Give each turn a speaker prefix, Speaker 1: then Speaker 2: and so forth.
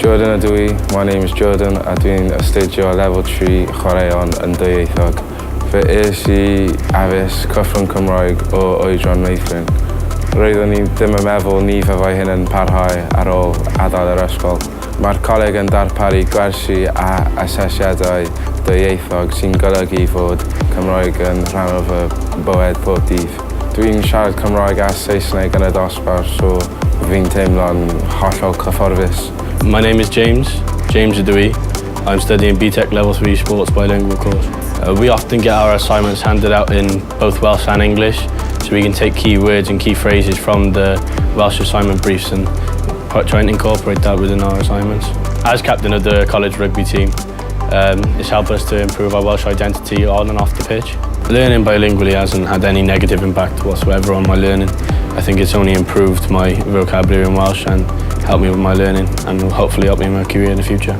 Speaker 1: Jordan ydw i, my name is Jordan a dwi'n astudio Level 3 chwaraeon yn dwyieithog. Fe es I addysg Cyffrwng Cymraeg o oedran meithrin. Roeddwn I ddim yn meddwl ni fyddai hyn yn parhau ar ôl adael yr ysgol. Mae'r coleg yn darparu gwersi a asesiadau dwyieithog sy'n golygu fod Cymraeg yn rhan o fy bywyd pob dydd. Dwi'n siarad Cymraeg a Saesneg yn y dosbarth, so fi'n teimlo'n hollol cyfforddus.
Speaker 2: My name is James Dewey. I'm studying BTEC Level 3 Sports Bilingual course. We often get our assignments handed out in both Welsh and English, so we can take key words and key phrases from the Welsh assignment briefs and try and incorporate that within our assignments. As captain of the college rugby team, it's helped us to improve our Welsh identity on and off the pitch. Learning bilingually hasn't had any negative impact whatsoever on my learning. I think it's only improved my vocabulary in Welsh and helped me with my learning and will hopefully help me in my career in the future.